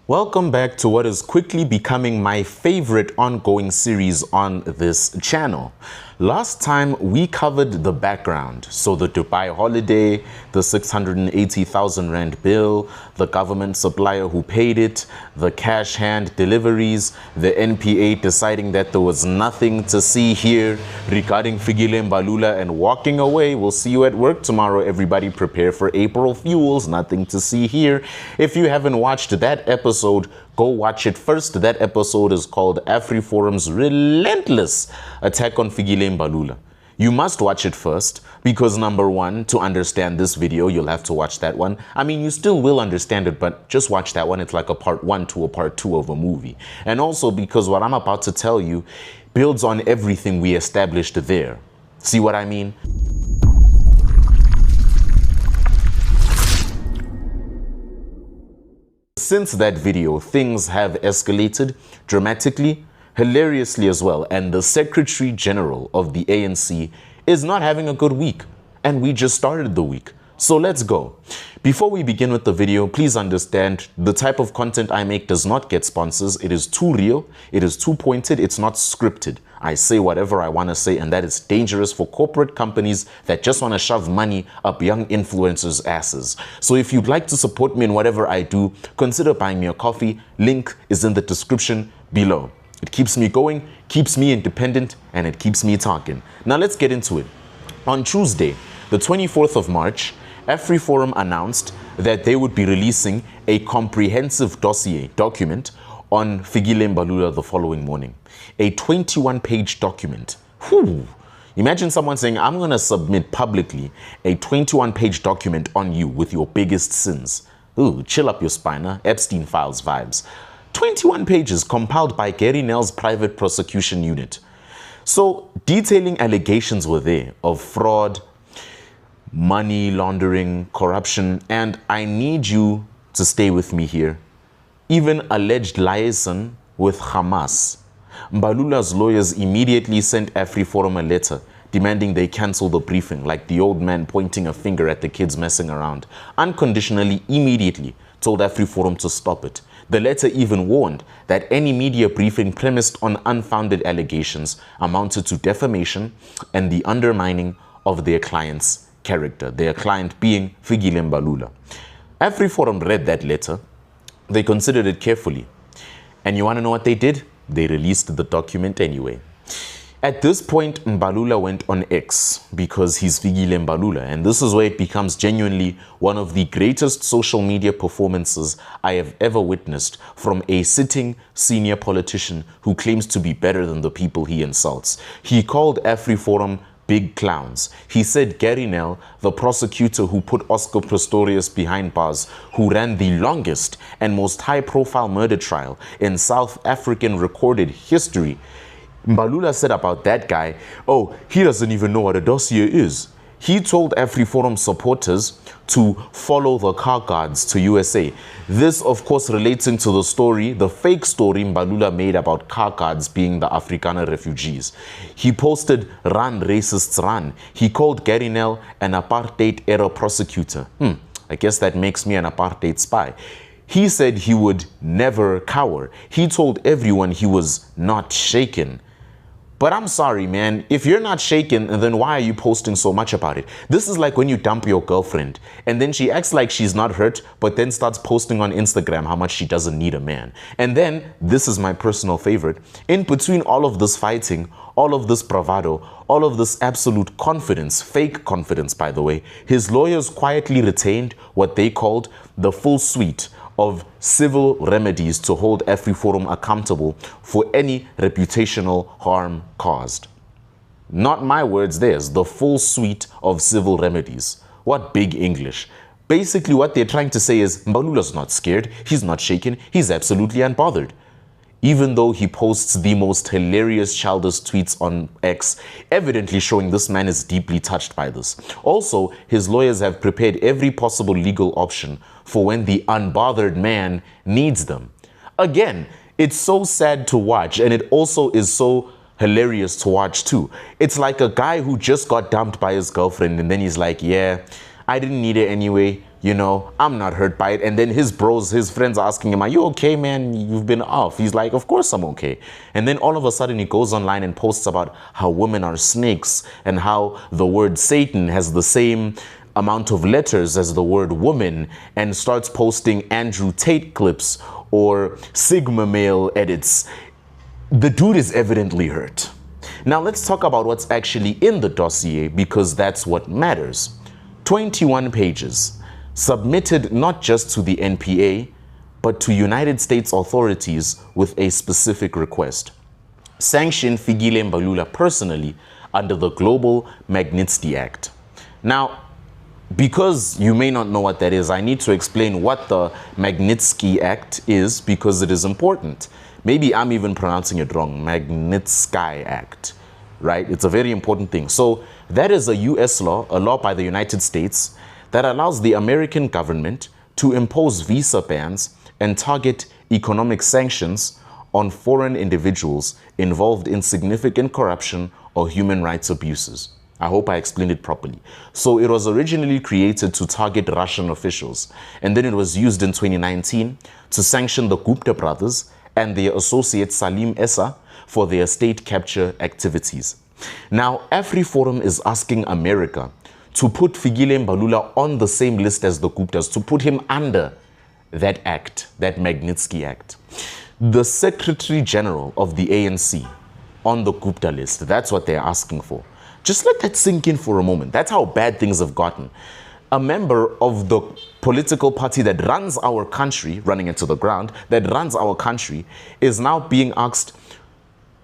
Welcome back to what is quickly becoming my favorite ongoing series on this channel. Last time we covered the background, so the Dubai holiday, the 680,000 rand bill, the government supplier who paid it, the cash hand deliveries, the NPA deciding that there was nothing to see here regarding Fikile Mbalula and walking away. We'll see you at work tomorrow. Everybody prepare for April Fuels. Nothing to see here. If you haven't watched that episode, go watch it first. That episode is called Afriforum's Relentless Attack on Fikile Mbalula. You must watch it first because number one, to understand this video, you'll have to watch that one. I mean, you still will understand it, but just watch that one. It's like a part one to a part two of a movie. And also because what I'm about to tell you builds on everything we established there. See what I mean? Since that video, things have escalated dramatically, hilariously as well, and the Secretary-General of the ANC is not having a good week, and we just started the week. So let's go. Before we begin with the video, please understand the type of content I make does not get sponsors. It is too real, it is too pointed, it's not scripted. I say whatever I want to say, and that is dangerous for corporate companies that just want to shove money up young influencers' asses. So if you'd like to support me in whatever I do, consider buying me a coffee. Link is in the description below. It keeps me going, keeps me independent, and it keeps me talking. Now let's get into it. On Tuesday, the 24th of March, Afriforum announced that they would be releasing a comprehensive document on Fikile Mbalula the following morning. A 21-page document. Whew. Imagine someone saying, I'm going to submit publicly a 21-page document on you with your biggest sins. Ooh, chill up your spine, huh? Epstein Files vibes. 21 pages compiled by Gerrie's private prosecution unit. So detailing allegations were there of fraud, money laundering, corruption, and I need you to stay with me here. Even alleged liaison with Hamas. Mbalula's lawyers immediately sent Afriforum a letter demanding they cancel the briefing, like the old man pointing a finger at the kids messing around. Unconditionally, immediately told Afriforum to stop it. The letter even warned that any media briefing premised on unfounded allegations amounted to defamation and the undermining of their client's character, their client being Fikile Mbalula. Afriforum read that letter. They considered it carefully. And you want to know what they did? They released the document anyway. At this point, Mbalula went on X because he's Fikile Mbalula, and this is where it becomes genuinely one of the greatest social media performances I have ever witnessed from a sitting senior politician who claims to be better than the people he insults. He called Afriforum big clowns. He said Gerrie, the prosecutor who put Oscar Pistorius behind bars, who ran the longest and most high-profile murder trial in South African recorded history, Mbalula said about that guy, oh, he doesn't even know what a dossier is. He told Afriforum supporters to follow the car guards to USA. This, of course, relating to the story, the fake story Mbalula made about car guards being the Afrikaner refugees. He posted, "Run, racists, run." He called Gerrie an apartheid-era prosecutor. I guess that makes me an apartheid spy. He said he would never cower. He told everyone he was not shaken. But I'm sorry, man, if you're not shaken, then why are you posting so much about it? This is like when you dump your girlfriend and then she acts like she's not hurt, but then starts posting on Instagram how much she doesn't need a man. And then, this is my personal favorite, in between all of this fighting, all of this bravado, all of this absolute confidence, fake confidence by the way, his lawyers quietly retained what they called the full suite of civil remedies to hold Afriforum accountable for any reputational harm caused. Not my words, theirs, the full suite of civil remedies. What big English. Basically what they're trying to say is Mbalula's not scared, he's not shaken, he's absolutely unbothered. Even though he posts the most hilarious childish tweets on X, evidently showing this man is deeply touched by this. Also, his lawyers have prepared every possible legal option for when the unbothered man needs them. Again, it's so sad to watch, and it also is so hilarious to watch too. It's like a guy who just got dumped by his girlfriend and then he's like, yeah, I didn't need it anyway. you know, I'm not hurt by it. And then his bros, his friends are asking him, are you okay, man? You've been off. He's like, of course I'm okay. And then all of a sudden he goes online and posts about how women are snakes and how the word Satan has the same amount of letters as the word woman, and starts posting Andrew Tate clips or Sigma male edits. The dude is evidently hurt. Now let's talk about what's actually in the dossier, because that's what matters. 21 pages, submitted not just to the NPA, but to United States authorities with a specific request. Sanction Fikile Mbalula personally under the Global Magnitsky Act. Now, because you may not know what that is, I need to explain what the Magnitsky Act is, because it is important. Maybe I'm even pronouncing it wrong. Magnitsky Act, right? It's a very important thing. So that is a US law, a law by the United States, that allows the American government to impose visa bans and target economic sanctions on foreign individuals involved in significant corruption or human rights abuses. I hope I explained it properly. So it was originally created to target Russian officials, and then it was used in 2019 to sanction the Gupta brothers and their associate Salim Essa for their state capture activities. Now, Afriforum is asking America to put Fikile Mbalula on the same list as the Guptas, to put him under that act, that Magnitsky Act. The Secretary-General of the ANC on the Gupta list, that's what they're asking for. Just let that sink in for a moment. That's how bad things have gotten. A member of the political party that runs our country, running into the ground, that runs our country, is now being asked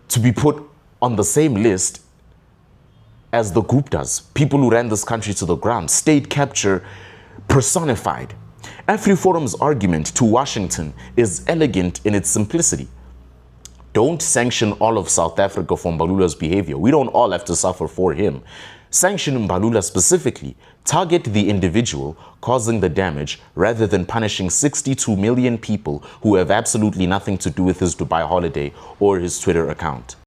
to be put on the same list as the Guptas, people who ran this country to the ground, state capture personified. Afriforum's argument to Washington is elegant in its simplicity. Don't sanction all of South Africa for Mbalula's behavior. We don't all have to suffer for him. Sanction Mbalula specifically. Target the individual causing the damage rather than punishing 62 million people who have absolutely nothing to do with his Dubai holiday or his Twitter account.